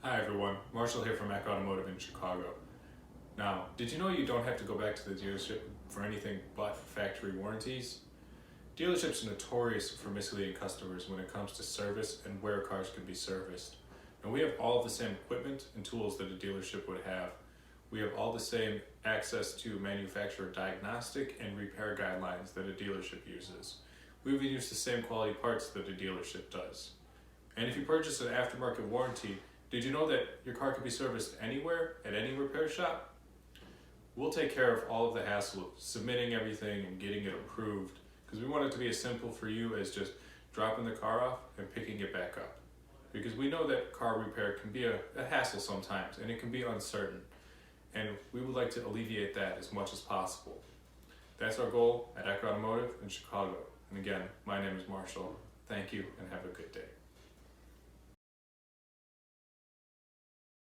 Hi everyone, Marshall here from Eck Automotive in Chicago. Now, did you know you don't have to go back to the dealership for anything but factory warranties? Dealerships are notorious for misleading customers when it comes to service and where cars can be serviced. And we have all of the same equipment and tools that a dealership would have. We have all the same access to manufacturer diagnostic and repair guidelines that a dealership uses. We even use the same quality parts that a dealership does. And if you purchase an aftermarket warranty, did you know that your car can be serviced anywhere, at any repair shop? We'll take care of all of the hassle of submitting everything and getting it approved, because we want it to be as simple for you as just dropping the car off and picking it back up. Because we know that car repair can be a hassle sometimes, and it can be uncertain. And we would like to alleviate that as much as possible. That's our goal at Eck Automotive in Chicago. And again, my name is Marshall. Thank you and have a good day.